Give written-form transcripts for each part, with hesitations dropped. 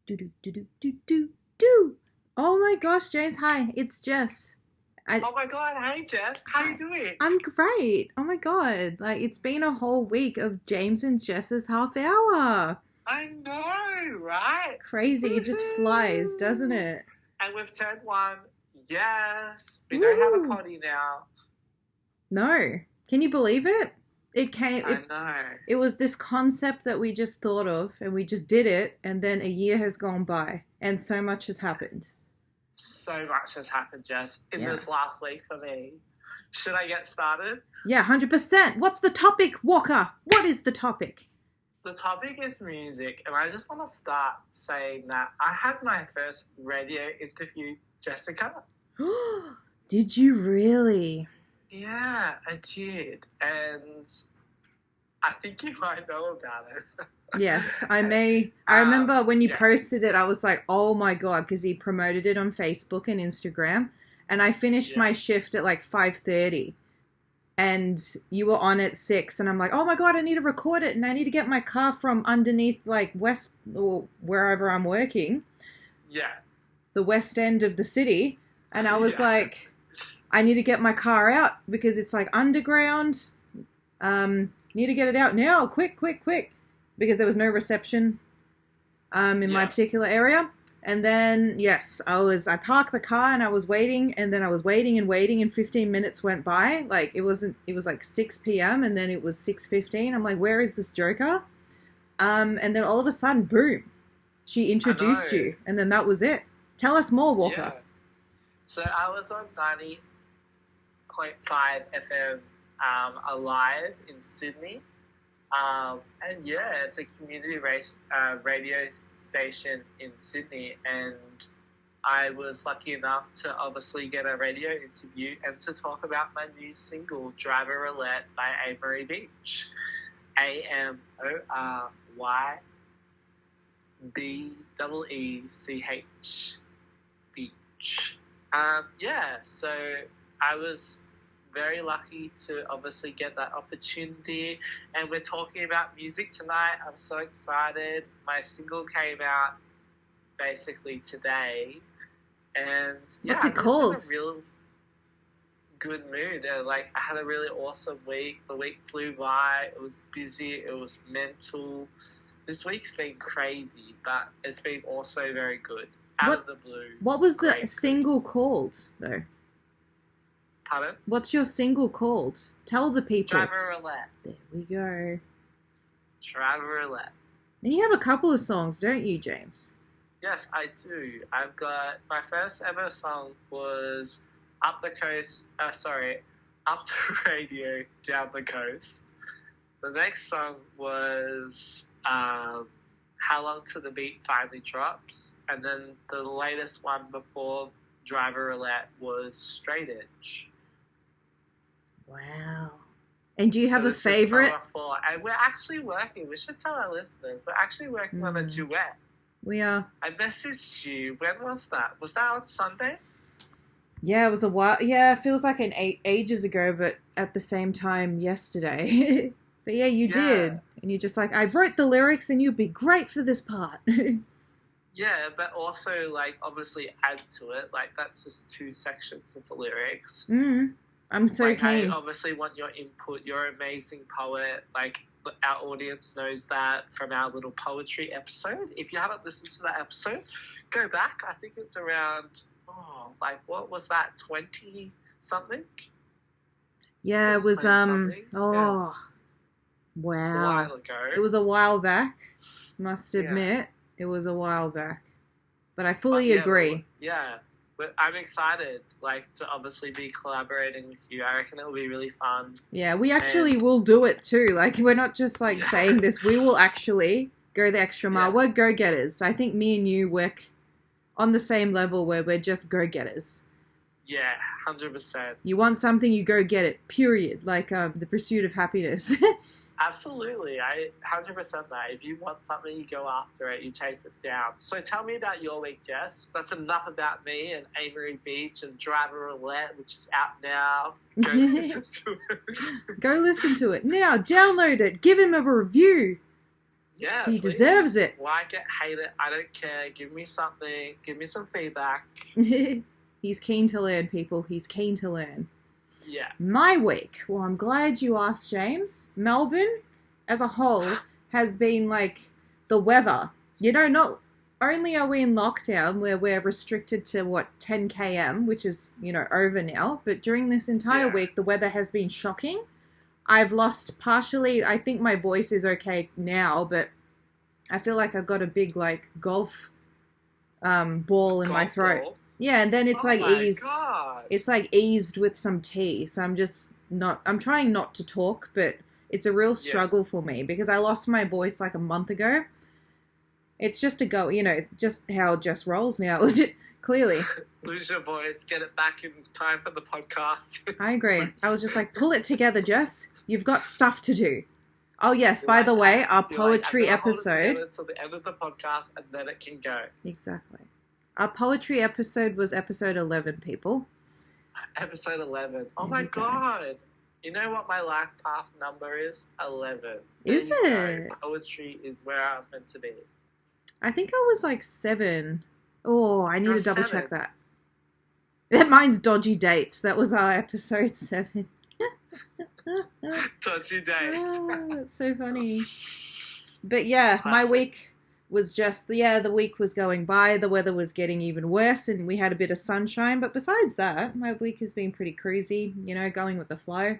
Do do do do do do do. Oh my gosh, James, hi, it's Jess. I Oh my God, hey Jess, how you Hi. doing? I'm great. Oh my god, like it's been a whole week of James and Jess's half hour. I know, right? Crazy, it just flies, doesn't Woohoo! it? And we've turned one. Yes, we don't have a Woo! potty now. No, can you believe it? It came. I know. It was this concept that we just thought of, and we just did it, and then a year has gone by, and so much has happened. So much has happened, Jess, in Yeah. this last week for me. Should I get started? Yeah, 100%. What's the topic, Walker? What is the topic? The topic is music, and I just want to start saying that I had my first radio interview, Jessica. Did you really? Yeah, I did. And I think you might know about it. Yes, I may. I remember when you Yeah, posted it, I was like, oh my God, because he promoted it on Facebook and Instagram. And I finished yeah, my shift at like 5:30 and you were on at 6 and I'm like, oh my God, I need to record it and I need to get my car from underneath like West or wherever I'm working, yeah, the west end of the city. And I was yeah, like, I need to get my car out because it's like underground. Need to get it out now, quick, quick, quick, because there was no reception in my yeah. particular area. And then yes, I parked the car and I was waiting, and then I was waiting and waiting, and 15 minutes went by. Like it was like 6 p.m. and then it was 6:15. I'm like, where is this joker? And then all of a sudden, boom, she I introduced know. you, and then that was it. Tell us more, Walker. Yeah. So I was on 90.5 FM alive in Sydney. And yeah, it's a community radio station in Sydney. And I was lucky enough to obviously get a radio interview and to talk about my new single, Driver Roulette by Amory Beech. Amory Beech. Beach. Yeah, so I was very lucky to obviously get that opportunity, and we're talking about music tonight. I'm so excited. My single came out basically today, and yeah, What's it I'm just in a called? real good mood. Like, I had a really awesome week. The week flew by. It was busy. It was mental. This week's been crazy, but it's been also very good. Out What of the blue. what was the Great, good. single called though? Pardon? What's your single called? Tell the people. Driver Roulette. There we go. Driver Roulette. And you have a couple of songs, don't you, James? Yes, I do. I've got my first ever song was Up the Coast. Up the Radio, Down the Coast. The next song was How Long Till the Beat Finally Drops, and then the latest one before Driver Roulette was Straight Edge. Wow. And do you have So a this is favorite? summer 4, and we're actually working. We should tell our listeners we're actually working on a duet. We are. I messaged you. When was that? Was that on Sunday? Yeah, it was a while. Yeah, it feels like ages ago, but at the same time, yesterday. But yeah, you did. Yeah. And you're just like, I wrote the lyrics and you'd be great for this part. Yeah, but also, like, obviously add to it. Like, that's just 2 sections of the lyrics. I'm so Like, I keen. obviously want your input. You're an amazing poet. Like, our audience knows that from our little poetry episode. If you haven't listened to that episode, go back. I think it's around, what was that, 20-something? Yeah, it It's was, 20-something. Yeah, oh, a wow. while ago. It was a while back, must Yeah. admit. It was a while back. But I But fully yeah, agree. but I'm excited, like, to obviously be collaborating with you. I reckon it'll be really fun. Yeah, we actually And will do it too. Like, we're not just like yeah, saying this. We will actually go the extra mile. yeah, We're go-getters. I think me and you work on the same level where we're just go-getters. yeah, 100%. You want something, you go get it. Period. Like the pursuit of happiness. Absolutely. I 100% that. If you want something, you go after it, you chase it down. So tell me about your week, Jess. That's enough about me and Amory Beech and Driver Roulette, which is out now. Go listen to it. Go listen to it now. Download it. Give him a review. Yeah, He please. deserves it. Like it, hate it, I don't care. Give me something. Give me some feedback. He's keen to learn, people. He's keen to learn. Yeah. My week. Well, I'm glad you asked, James. Melbourne, as a whole, has been like the weather. You know, not only are we in lockdown where we're restricted to 10 km, which is, over now, but during this entire week, the weather has been shocking. I've lost partially, I think my voice is okay now, but I feel like I've got a big, like, golf ball in my throat. Ball? Yeah, and then it's eased. God. It's like eased with some tea. So I'm trying not to talk, but it's a real struggle for me because I lost my voice like a month ago. It's just just how Jess rolls now, clearly. Lose your voice, get it back in time for the podcast. I agree. I was just like, pull it together, Jess. You've got stuff to do. Oh, yes, by the way, our poetry episode. Hold it till the end of the podcast and then it can go. Exactly. Our poetry episode was episode 11, people. Episode 11. Oh my God. You know what my life path number is? 11. Is it? Poetry is where I was meant to be. I think I was like 7. Oh, I need to double 7. check that. Mine's dodgy dates. That was our episode 7. Dodgy dates. Oh, that's so funny. But yeah, Classic. my week was just, the week was going by. The weather was getting even worse and we had a bit of sunshine. But besides that, my week has been pretty cruisy, going with the flow.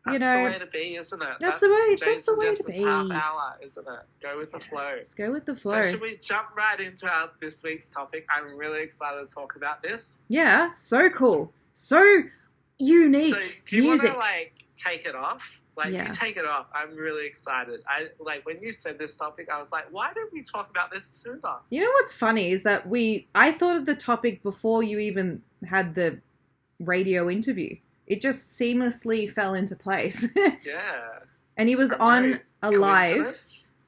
That's the way to be, isn't it? That's the way to Jason's be. half hour, isn't it? Go with the flow. Let's go with the flow. So should we jump right into this week's topic? I'm really excited to talk about this. Yeah, so cool. So unique. So do you want music. to take it off? You take it off. I'm really excited. When you said this topic, I was like, why didn't we talk about this sooner? You know what's funny is that I thought of the topic before you even had the radio interview. It just seamlessly fell into place. Yeah. And he was on a live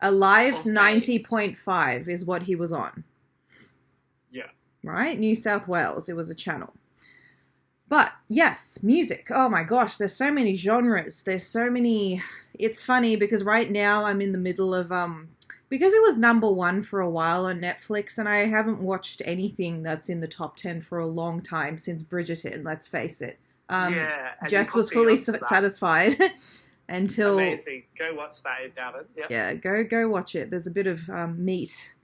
90.5 90.5 is what he was on. Yeah. Right? New South Wales. It was a channel. But yes, music. Oh my gosh, there's so many genres. There's so many. It's funny because right now I'm in the middle of because it was number 1 for a while on Netflix, and I haven't watched anything that's in the top 10 for a long time since Bridgerton. Let's face it. Jess was fully satisfied until. Amazing. Go watch that, Darren. Yep. Yeah, go watch it. There's a bit of meat.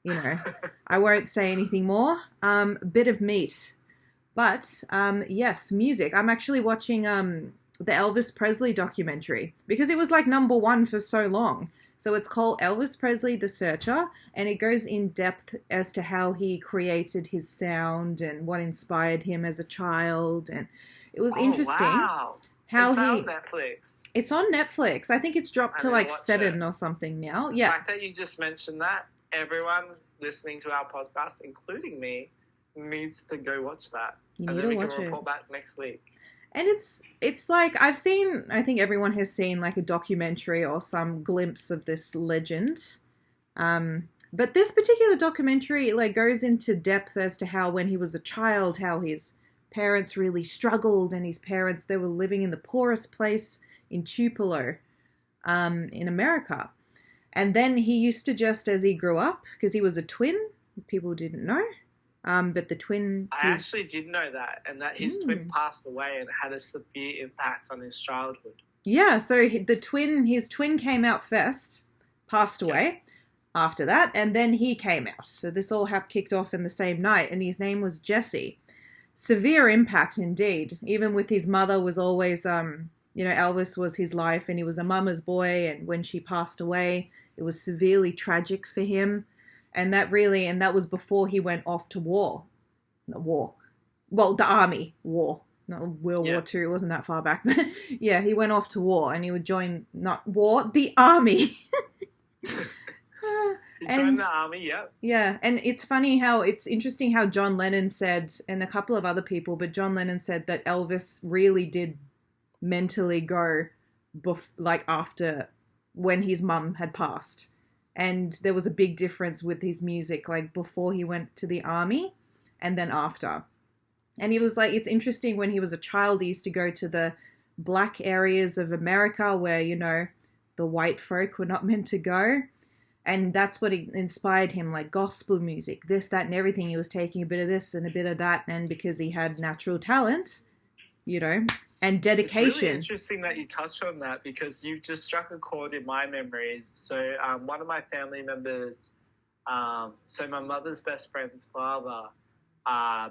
I won't say anything more. A bit of meat. But, yes, music. I'm actually watching the Elvis Presley documentary because it was number 1 for so long. So it's called Elvis Presley, The Searcher, and it goes in depth as to how he created his sound and what inspired him as a child. And it was interesting. Wow. How it's on Netflix. It's on Netflix. I think it's dropped to 7 or something now. Yeah. The fact that you just mentioned that, everyone listening to our podcast, including me, needs to go watch that. You and need then to we watch can it. report back next week. And it's I think everyone has seen a documentary or some glimpse of this legend. But this particular documentary goes into depth as to how when he was a child, how his parents really struggled, and his parents, they were living in the poorest place in Tupelo, in America. And then he used to just, as he grew up, because he was a twin, people didn't know, but the twin... I actually did know that, and that his twin passed away and had a severe impact on his childhood. Yeah, so his twin came out first, passed away after that, and then he came out. So this all kicked off in the same night, and his name was Jesse. Severe impact indeed. Even with his mother was always, Elvis was his life, and he was a mama's boy, and when she passed away, it was severely tragic for him. And that was before he went off to war. Not war. Well, the army. War. Not World War II. It wasn't that far back. But yeah, he went off to war and he would join, not war, the army. He joined the army, yeah. Yeah, and it's interesting how John Lennon said, and a couple of other people, but John Lennon said that Elvis really did mentally go after when his mum had passed. And there was a big difference with his music, before he went to the army and then after. And he was it's interesting when he was a child, he used to go to the black areas of America where, the white folk were not meant to go. And that's what inspired him, like gospel music, this, that, and everything. He was taking a bit of this and a bit of that. And because he had natural talent, you know, and dedication. It's really interesting that you touched on that, because you've just struck a chord in my memories. So one of my family members, so my mother's best friend's father,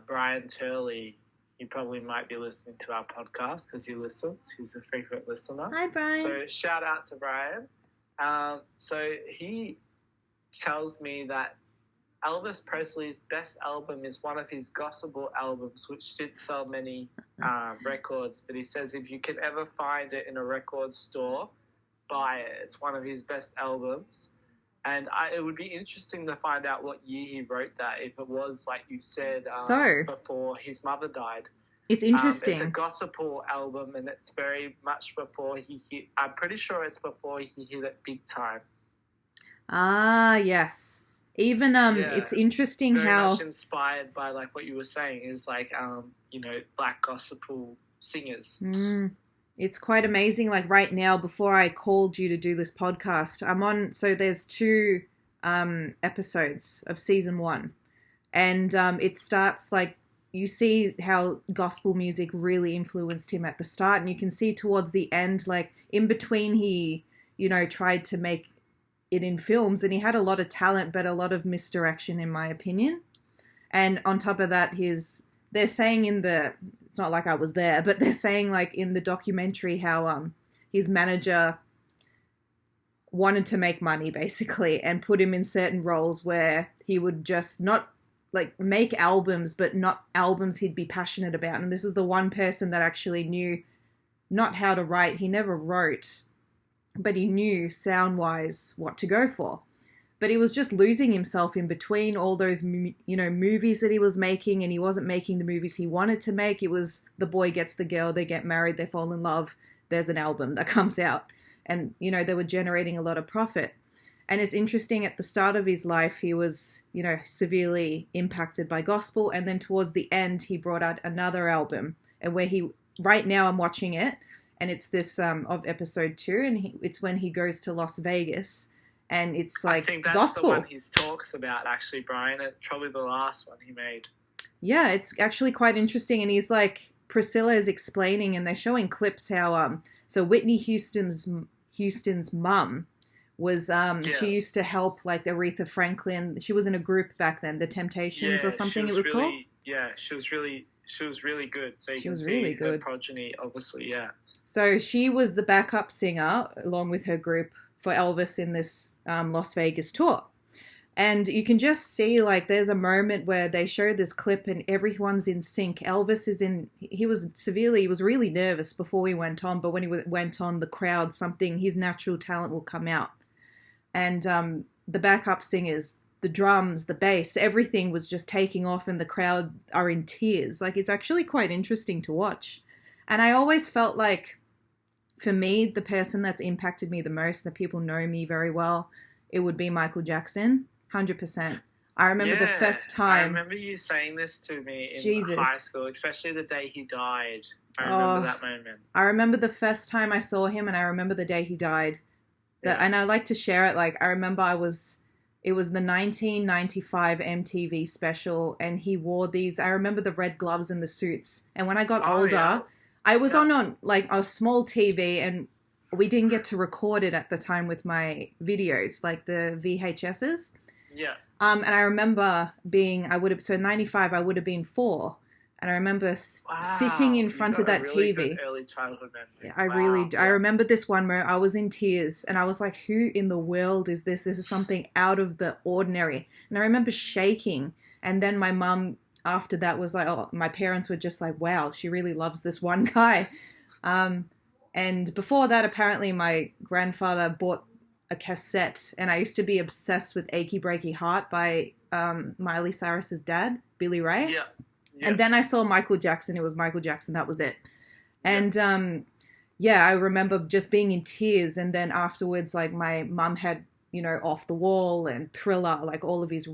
Brian Turley, you probably might be listening to our podcast because he listens. He's a frequent listener. Hi, Brian. So shout out to Brian. So he tells me that Elvis Presley's best album is one of his gospel albums, which did sell many records. But he says if you can ever find it in a record store, buy it. It's one of his best albums. And it would be interesting to find out what year he wrote that, if it was, like you said, before his mother died. It's interesting. It's a gospel album, and it's very much before he hit... I'm pretty sure it's before he hit it big time. Ah, yes. Even it's interesting very how much inspired by like what you were saying is like you know, black gospel singers. It's quite amazing. Like right now, before I called you to do this podcast, I'm on. So there's 2 episodes of season 1, and it starts like you see how gospel music really influenced him at the start, and you can see towards the end, like in between, he tried to make it in films, and he had a lot of talent but a lot of misdirection, in my opinion. And on top of that, they're saying it's not like I was there, but they're saying like in the documentary how his manager wanted to make money basically and put him in certain roles where he would just not like make albums, but not albums he'd be passionate about. And this was the one person that actually knew not how to write. He never wrote, but he knew sound-wise what to go for. But he was just losing himself in between all those, movies that he was making, and he wasn't making the movies he wanted to make. It was the boy gets the girl, they get married, they fall in love, there's an album that comes out. And, they were generating a lot of profit. And it's interesting, at the start of his life, he was, severely impacted by gospel. And then towards the end, he brought out another album, and right now I'm watching it, and it's this of episode 2, and it's when he goes to Las Vegas, and it's like I think that's gospel. the one he talks about, actually, Brian. It's probably the last one he made. Yeah, it's actually quite interesting, and he's like, Priscilla is explaining, and they're showing clips how so Whitney Houston's mum was she used to help like Aretha Franklin. She was in a group back then, the Temptations or something it was called. Yeah, she was really good. So she was really good. Her progeny, obviously, yeah. So she was the backup singer along with her group for Elvis in this Las Vegas tour. And you can just see, like, there's a moment where they show this clip and everyone's in sync. Elvis he was really nervous before we went on, but when he went on, the crowd, his natural talent will come out. And the backup singers, the drums, the bass, everything was just taking off, and the crowd are in tears. Like, it's actually quite interesting to watch. And I always felt like, for me, the person that's impacted me the most, that people know me very well, it would be Michael Jackson, 100%. I remember the first time. I remember you saying this to me in high school, especially the day he died. I remember that moment. I remember the first time I saw him, and I remember the day he died. And I like to share it. Like, I remember it was the 1995 MTV special, and he wore these. I remember the red gloves and the suits. And when I got older, I was on like a small TV, and we didn't get to record it at the time with my videos, like the VHSs. Yeah. And I remember so 95, I would have been 4. And I remember sitting in front of that really TV. Good early childhood memory. I really do. I remember this one where I was in tears, and I was like, who in the world is this? This is something out of the ordinary. And I remember shaking. And then my mum, after that, was like, my parents were just like, wow, she really loves this one guy. And before that, apparently my grandfather bought a cassette, and I used to be obsessed with Achy Breaky Heart by Miley Cyrus's dad, Billy Ray. Yeah. And then I saw Michael Jackson. It was Michael Jackson. That was it. And, I remember just being in tears. And then afterwards, like, my mum had, Off the Wall and Thriller, like all of his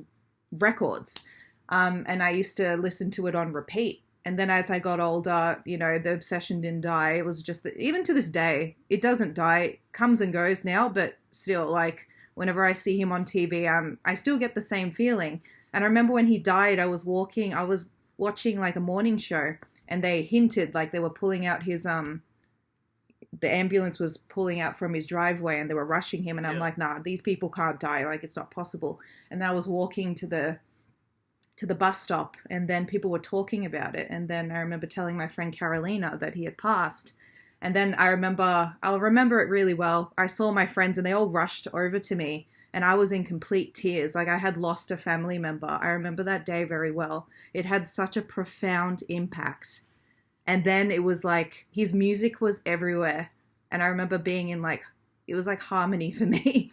records. And I used to listen to it on repeat. And then as I got older, you know, the obsession didn't die. It was just that even to this day, it doesn't die. It comes and goes now, but still, like, whenever I see him on TV, I still get the same feeling. And I remember when he died, I was watching like a morning show, and they hinted like they were pulling out his the ambulance was pulling out from his driveway and they were rushing him, and I'm like, nah, these people can't die, like it's not possible. And I was walking to the bus stop, and then people were talking about it, and then I remember telling my friend Carolina that he had passed. And then I'll remember it really well. I saw my friends and they all rushed over to me, and I was in complete tears, like I had lost a family member. I remember that day very well. It had such a profound impact. And then it was like his music was everywhere. And I remember being in like, it was like harmony for me.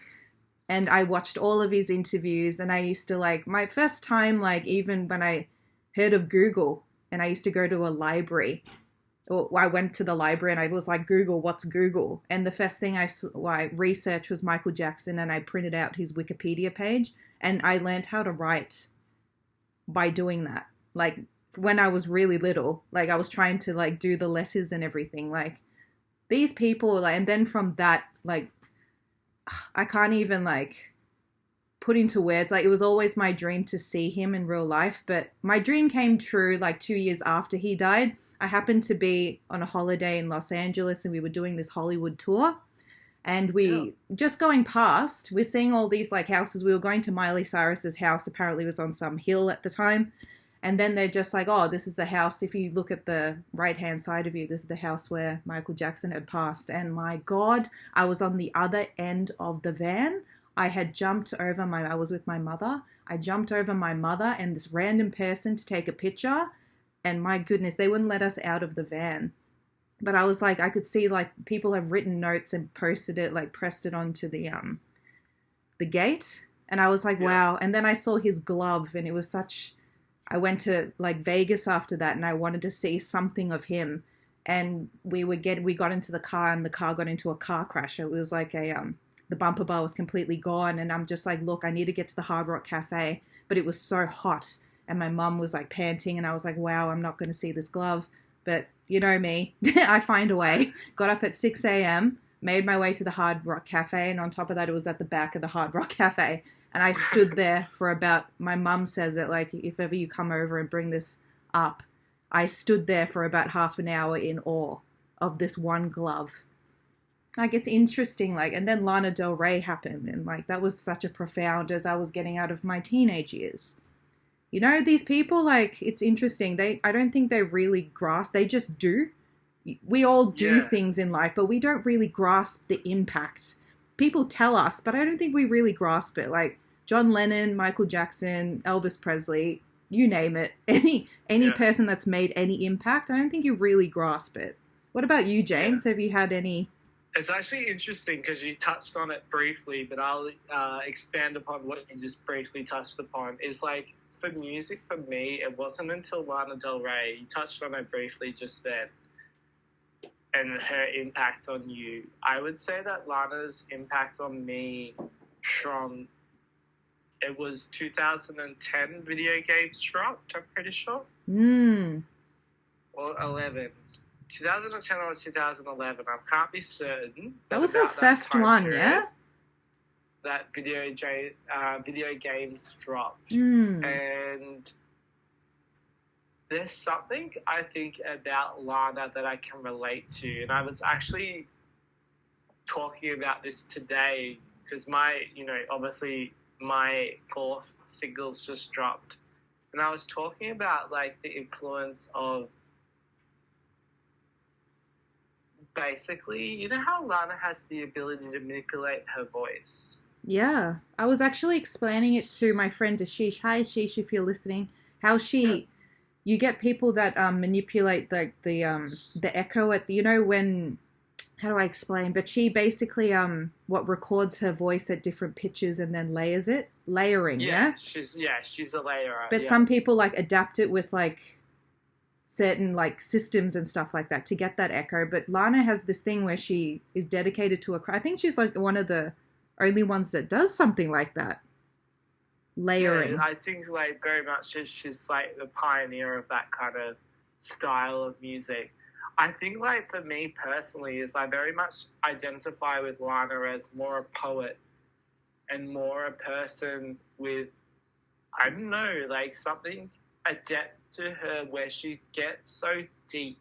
And I watched all of his interviews, and I used to like, my first time, like even when I heard of Google, and I used to go to a library, or I went to the library and I was like, Google, what's Google? And the first thing I researched was Michael Jackson, and I printed out his Wikipedia page, and I learned how to write by doing that. Like when I was really little, like I was trying to like do the letters and everything, like these people, like, and then from that, like, I can't even like put into words. Like it was always my dream to see him in real life, but my dream came true like 2 years after he died. I happened to be on a holiday in Los Angeles, and we were doing this Hollywood tour, and we just going past, we're seeing all these like houses. We were going to Miley Cyrus's house. Apparently it was on some hill at the time. And then they're just like, oh, this is the house. If you look at the right-hand side of you, this is the house where Michael Jackson had passed. And my God, I was on the other end of the van. I was with my mother. I jumped over my mother and this random person to take a picture. And my goodness, they wouldn't let us out of the van. But I was like, I could see like people have written notes and posted it, like pressed it onto the gate. And I was like, wow. And then I saw his glove, and it was I went to like Vegas after that, and I wanted to see something of him. And we got into the car, and the car got into a car crash. It was like the bumper bar was completely gone. And I'm just like, look, I need to get to the Hard Rock Cafe. But it was so hot, and my mum was like panting, and I was like, wow, I'm not going to see this glove. But you know me, I find a way. Got up at 6 a.m., made my way to the Hard Rock Cafe. And on top of that, it was at the back of the Hard Rock Cafe. And I stood there for about, my mum says it, like, if ever you come over and bring this up, I stood there for about half an hour in awe of this one glove. Like, it's interesting, like, and then Lana Del Rey happened, and, like, that was such a profound as I was getting out of my teenage years. You know, these people, like, it's interesting. I don't think they really grasp, they just do. We all do things in life, but we don't really grasp the impact. People tell us, but I don't think we really grasp it. Like John Lennon, Michael Jackson, Elvis Presley, you name it. Any person that's made any impact, I don't think you really grasp it. What about you, James? Have you had any? It's actually interesting because you touched on it briefly, but I'll expand upon what you just briefly touched upon. Is like, for music, for me, it wasn't until Lana Del Rey, you touched on it briefly just then, and her impact on you. I would say that Lana's impact on me from, it was 2010 video games dropped, I'm pretty sure. Or 11. 2010 or 2011, I can't be certain. That was her first one, yeah? That video games dropped. And there's something I think about Lana that I can relate to. And I was actually talking about this today because obviously my 4th singles just dropped. And I was talking about like the influence of basically, you know how Lana has the ability to manipulate her voice? Yeah. I was actually explaining it to my friend Ashish. Hi Ashish, if you're listening. How you get people that manipulate the echo at the, you know, when, how do I explain? But she basically records her voice at different pitches and then layering. She's a layerer. But some people like adapt it with like certain like systems and stuff like that to get that echo. But Lana has this thing where she is dedicated to I think she's like one of the only ones that does something like that. Layering. Yeah, I think like very much she's like the pioneer of that kind of style of music. I think, like, for me personally, is I very much identify with Lana as more a poet and more a person with, I don't know, like something, a depth to her where she gets so deep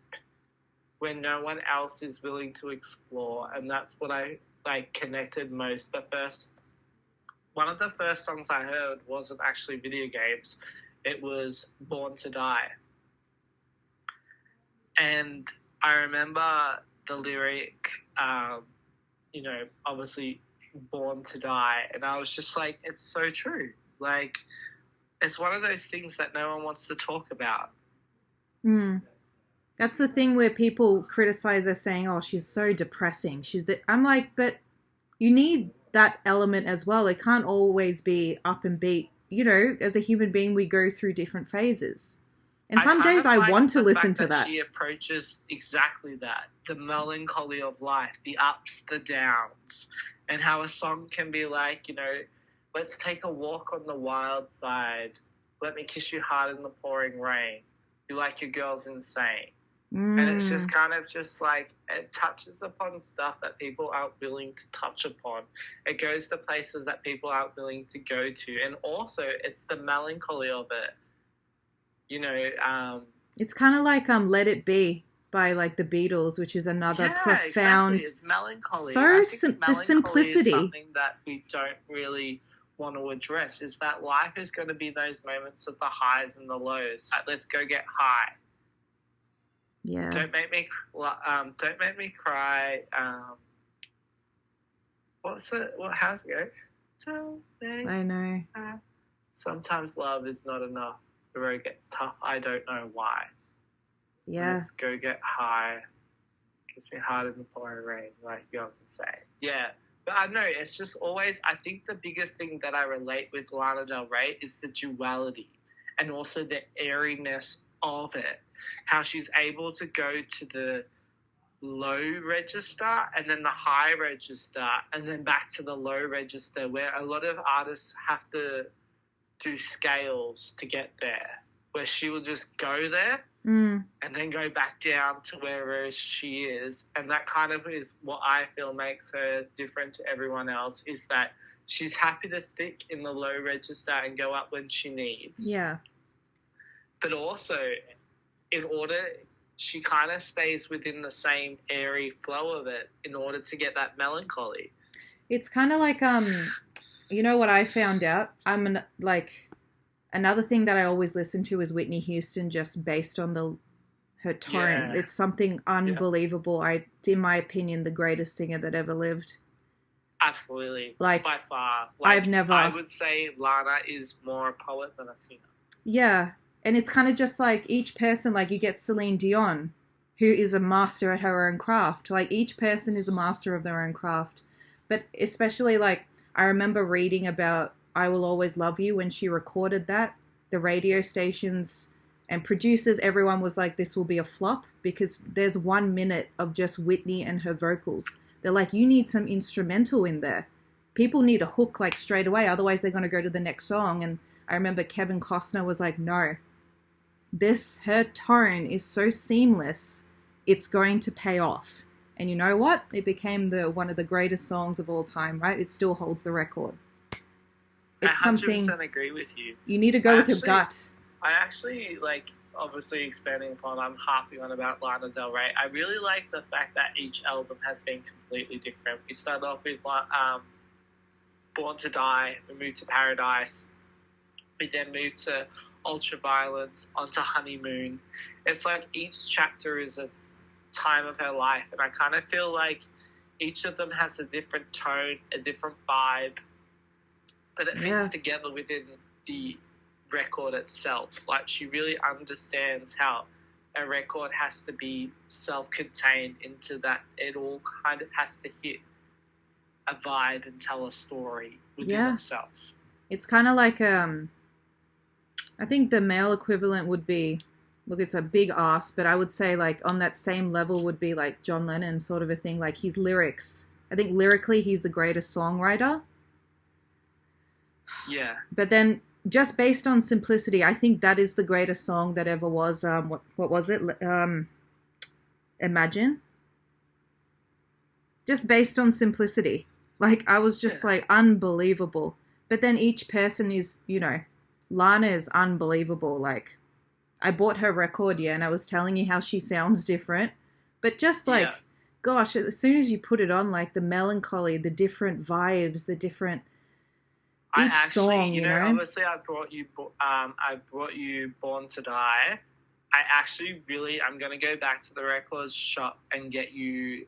when no one else is willing to explore. And that's what I, like, connected most. One of the first songs I heard wasn't actually video games. It was Born to Die. And I remember the lyric, obviously Born to Die. And I was just like, it's so true. Like, it's one of those things that no one wants to talk about. That's the thing where people criticize her saying, oh, she's so depressing. I'm like, but you need that element as well. It can't always be up and beat. You know, as a human being, we go through different phases. And some days I want to listen to that. She approaches exactly that. The melancholy of life, the ups, the downs, and how a song can be like, let's take a walk on the wild side. Let me kiss you hard in the pouring rain. You like your girl's insane. And it's just kind of just like, it touches upon stuff that people aren't willing to touch upon. It goes to places that people aren't willing to go to. And also, it's the melancholy of it. It's kind of like Let It Be by like the Beatles, which is another profound. Exactly. It's melancholy. The simplicity. Is something that we don't really want to address, is that life is going to be those moments of the highs and the lows. Like, let's go get high. Yeah. Don't make me cry. How's it go? I know. Sometimes love is not enough. The road gets tough. I don't know why. Yeah. Let's go get high. Kiss me hard in the pouring rain, like girls would say. Yeah. But I know, it's just always, I think the biggest thing that I relate with Lana Del Rey is the duality and also the airiness of it. How she's able to go to the low register and then the high register and then back to the low register, where a lot of artists have to do scales to get there, where she will just go there and then go back down to wherever she is. And that kind of is what I feel makes her different to everyone else, is that she's happy to stick in the low register and go up when she needs. Yeah. But also, she kind of stays within the same airy flow of it in order to get that melancholy. It's kind of like, you know what I found out? Another thing that I always listen to is Whitney Houston, just based on her tone. Yeah. It's something unbelievable. In my opinion, the greatest singer that ever lived. Absolutely. Like, by far. I would say Lana is more a poet than a singer. Yeah. And it's kind of just like each person, like you get Celine Dion, who is a master at her own craft. Like each person is a master of their own craft. But especially like I remember reading about I Will Always Love You when she recorded that. The radio stations and producers, everyone was like, this will be a flop because there's 1 minute of just Whitney and her vocals. They're like, you need some instrumental in there. People need a hook like straight away. Otherwise they're going to go to the next song. And I remember Kevin Costner was like, no, her tone is so seamless. It's going to pay off. And you know what? It became one of the greatest songs of all time, right? It still holds the record. It's I 100% something agree with you. You need to go with your gut. I actually, like, obviously expanding upon, I'm harping on about Lana Del Rey. I really like the fact that each album has been completely different. We started off with Born to Die, we moved to Paradise, we then moved to Ultraviolence, onto Honeymoon. It's like each chapter is a time of her life, and I kind of feel like each of them has a different tone, a different vibe, but it fits together within the record itself. Like, she really understands how a record has to be self-contained into that. It all kind of has to hit a vibe and tell a story within itself. It's kind of like I think the male equivalent would be, look, it's a big ask, but I would say like on that same level would be like John Lennon sort of a thing, like his lyrics. I think lyrically he's the greatest songwriter. Yeah. But then, just based on simplicity, I think that is the greatest song that ever was. What was it? Imagine. Just based on simplicity, like I was just like unbelievable. But then each person is, Lana is unbelievable. Like I bought her record, and I was telling you how she sounds different, but just like, gosh, as soon as you put it on, like the melancholy, the different vibes, the different. Each song, you know. Obviously, I brought you Born to Die. I'm going to go back to the record shop and get you.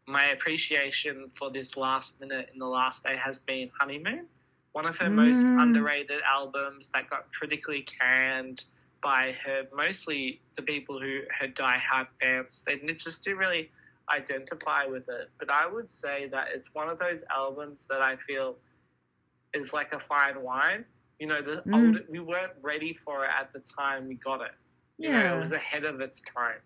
My appreciation for this last minute in the last day has been Honeymoon, one of her most underrated albums that got critically canned by mostly the people who her die-hard fans. They just didn't really identify with it. But I would say that it's one of those albums that I feel is like a fine wine. We weren't ready for it at the time we got it. It was ahead of its time.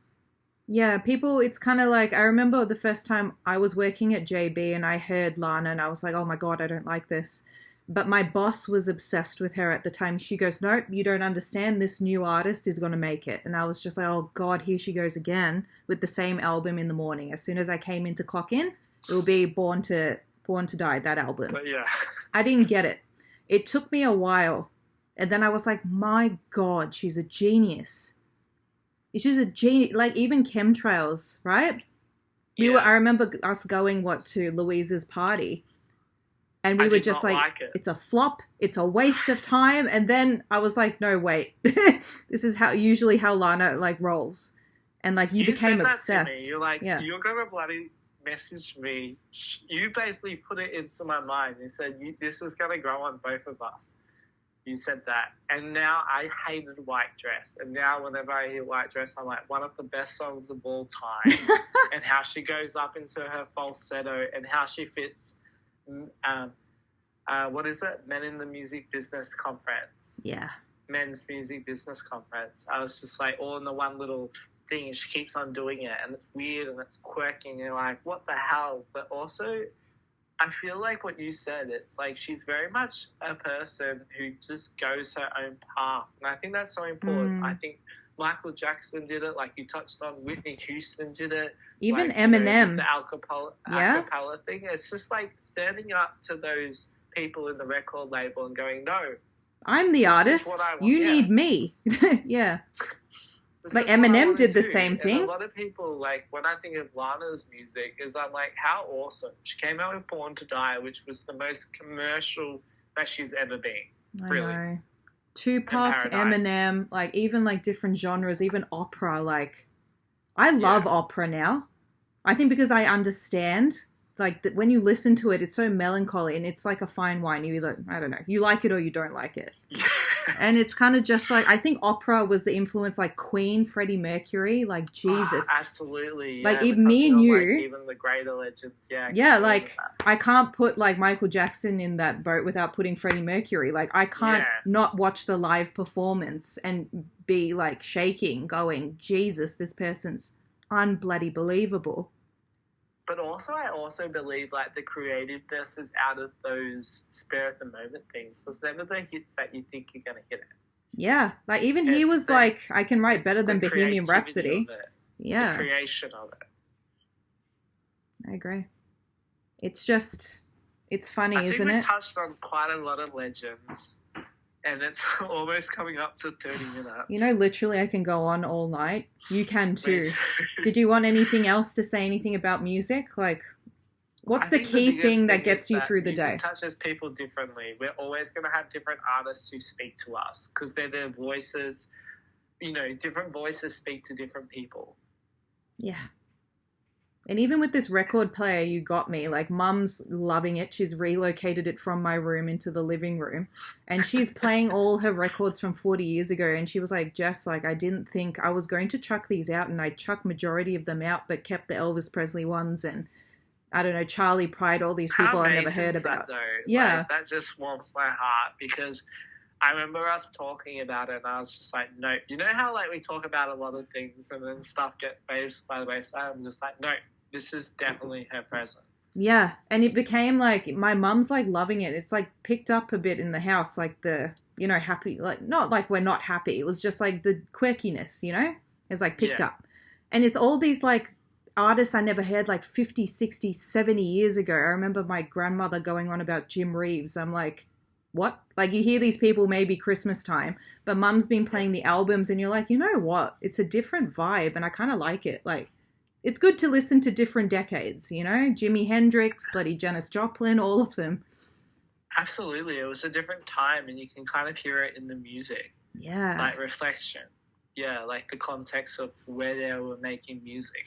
Yeah, it's kind of like, I remember the first time I was working at JB and I heard Lana and I was like, oh my God, I don't like this. But my boss was obsessed with her at the time. She goes, nope, you don't understand. This new artist is going to make it. And I was just like, oh God, here she goes again with the same album in the morning. As soon as I came in to clock in, it will be Born to Die, that album. But yeah. I didn't get it. It took me a while. And then I was like, my God, she's a genius. She's a genius. Like even Chemtrails, right? I remember us going, to Louise's party. And we were just like it's a flop. It's a waste of time. And then I was like, no, wait. This is how Lana like rolls. And like you became obsessed. You're like, you're going to bloody message me. You basically put it into my mind. You said, this is going to grow on both of us. You said that. And now I hated White Dress. And now whenever I hear White Dress, I'm like, one of the best songs of all time. And how she goes up into her falsetto and how she fits, what is it? Men in the Music Business Conference. Yeah. Men's Music Business Conference. I was just like, all in the one little thing. She keeps on doing it. And it's weird and it's quirky. And you're like, what the hell? But also, I feel like what you said, it's like she's very much a person who just goes her own path. And I think that's so important. I think Michael Jackson did it, like you touched on. Whitney Houston did it. Even Eminem. The acapella thing. It's just like standing up to those people in the record label and going, no. I'm the artist. You need me. Yeah. Like Eminem did the same thing. And a lot of people, like, when I think of Lana's music, I'm like, how awesome. She came out with Born to Die, which was the most commercial that she's ever been. I know. Tupac, Eminem, like, even, like, different genres, even opera, like, I love opera now. I think because I understand, like, that when you listen to it, it's so melancholy, and it's like a fine wine. You either, I don't know, you like it or you don't like it. And it's kind of just like, I think opera was the influence, like Queen, Freddie Mercury, like Jesus. Absolutely. Like even me and you. Like, even the greater legends, Yeah, like I can't put like Michael Jackson in that boat without putting Freddie Mercury. Like I can't not watch the live performance and be like shaking, going, Jesus, this person's unbloody believable. But also, I also believe, like, the creativeness is out of those spur of the moment things. There's never the hits that you think you're going to hit it. Yeah. Like, even he was like, I can write better than Bohemian Rhapsody. Yeah. The creation of it. I agree. It's just, it's funny, isn't it? I think we touched on quite a lot of legends. And it's almost coming up to 30 minutes. You know, literally, I can go on all night. You can too. Did you want anything else to say anything about music? Like, what's the key thing that gets you through the day? Music touches people differently. We're always going to have different artists who speak to us because they're their voices. You know, different voices speak to different people. Yeah. And even with this record player you got me, like Mum's loving it. She's relocated it from my room into the living room. And she's playing all her records from 40 years ago. And she was like, Jess, like I didn't think I was going to chuck these out. And I chucked majority of them out, but kept the Elvis Presley ones and, I don't know, Charlie Pride, all these people I've never heard about. Yeah. Like, that just warms my heart because I remember us talking about it and I was just like, no. You know how like we talk about a lot of things and then stuff get phased by the wayside? I'm just like, no. This is definitely her present. Yeah, and it became like my mum's like loving it. It's like picked up a bit in the house, like the, happy, like not like we're not happy. It was just like the quirkiness, is like picked Yeah. up. And it's all these like artists I never heard like 50, 60, 70 years ago. I remember my grandmother going on about Jim Reeves. I'm like, what? Like you hear these people maybe Christmas time, but mum's been Yeah. playing the albums and you're like, you know what? It's a different vibe and I kind of like it. Like it's good to listen to different decades, Jimi Hendrix, bloody Janis Joplin, all of them. Absolutely. It was a different time, and you can kind of hear it in the music, Yeah. like reflection. Yeah, like the context of where they were making music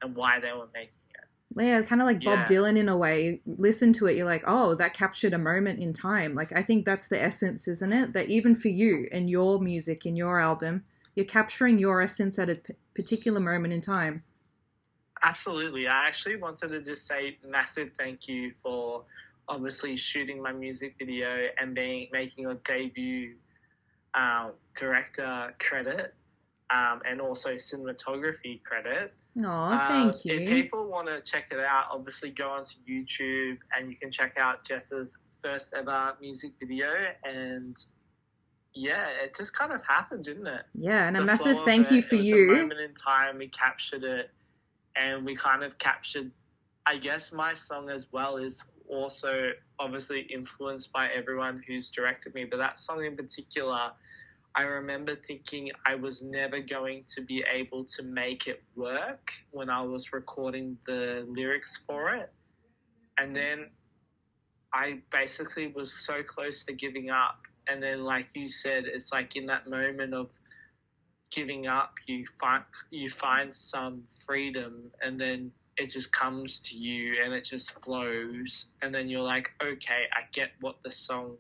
and why they were making it. Yeah, kind of like Bob Yeah, Dylan in a way. You listen to it, you're like, oh, that captured a moment in time. Like, I think that's the essence, isn't it? That even for you and your music, in your album, you're capturing your essence at a particular moment in time. absolutely. I actually wanted to just say massive thank you for obviously shooting my music video and making a debut director credit, and also cinematography credit. Oh, thank If you. people want to check it out, obviously go onto YouTube and you can check out Jess's first ever music video. And yeah, it just kind of happened, didn't it? Yeah, and a The massive flow of thank you it. for It was a you. moment in time. We captured it, and we kind of captured. I guess my song as well is also obviously influenced by everyone who's directed me, but that song in particular, I remember thinking I was never going to be able to make it work when I was recording the lyrics for it. And then I basically was so close to giving up. And then, like you said, it's like in that moment of giving up, you find some freedom, and then it just comes to you and it just flows. And then you're like, okay, I get what the song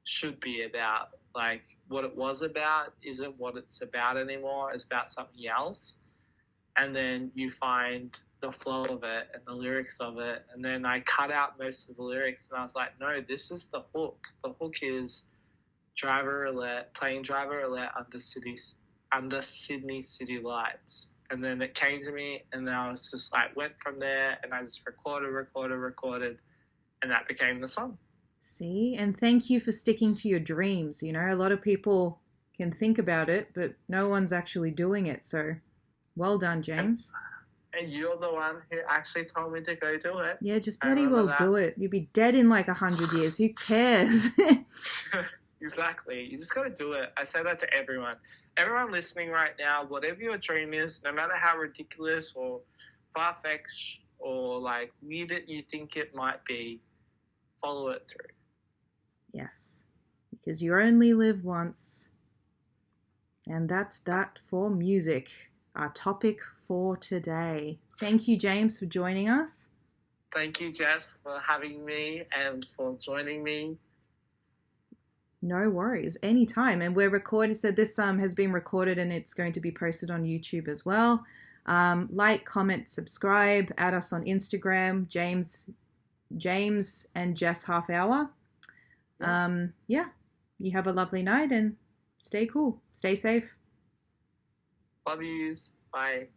should be about. Like what it was about isn't what it's about anymore. It's about something else. And then you find the flow of it and the lyrics of it. And then I cut out most of the lyrics and I was like, no, this is the hook. The hook is playing driver roulette under Sydney city lights. And then it came to me, and then I was just like, went from there, and I just recorded, and that became the song. See, and thank you for sticking to your dreams. A lot of people can think about it, but no one's actually doing it. So well done, And, James. and you're the one who actually told me to go do it. Yeah, just I bloody remember well that. do it. You'd be dead in like 100 years. Who cares? Exactly. You just got to do it. I say that to everyone. Everyone listening right now, whatever your dream is, no matter how ridiculous or far-fetched or like weird you think it might be, follow it through. Yes, because you only live once. And that's that for music, our topic for today. Thank you, James, for joining us. Thank you, Jess, for having me and for joining me. No worries, anytime. And we're recording, so this has been recorded and it's going to be posted on YouTube as well. Like, comment, subscribe, add us on Instagram, James and Jess Half Hour. Yeah, you have a lovely night and stay cool, stay safe. Love yous. Bye.